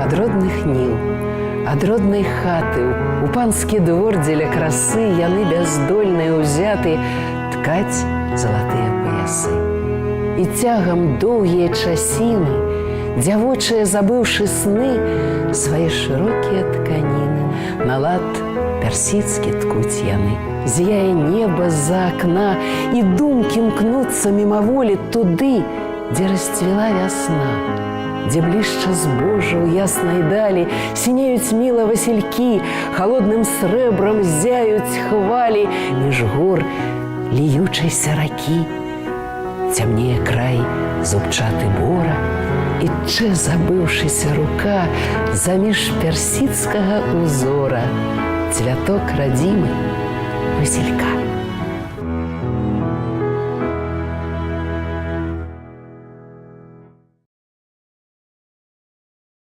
ад родных ніл, ад роднай хаты у панскі двор дзеля красы яны бяздольныя ўзяты ткаць залатыя паясы. І цягам доўгія часіны дзявочыя, забыўшы сны, свае шырокія тканіны на лад персідскі ткуць яны. Зияе неба з-за акна, і думкі мкнуцца мімаволі туды, дзе расцвіла вясна, дзе блішча збожжа ў яснай далі, сінеюць міла васількі, халодным срэбрам зяюць хвалі, між гор ліючайся ракі. Цямнее край зубчаты бора, і чэ забыўшыся рука заміж персідскага узора цвяток радзімы васілька.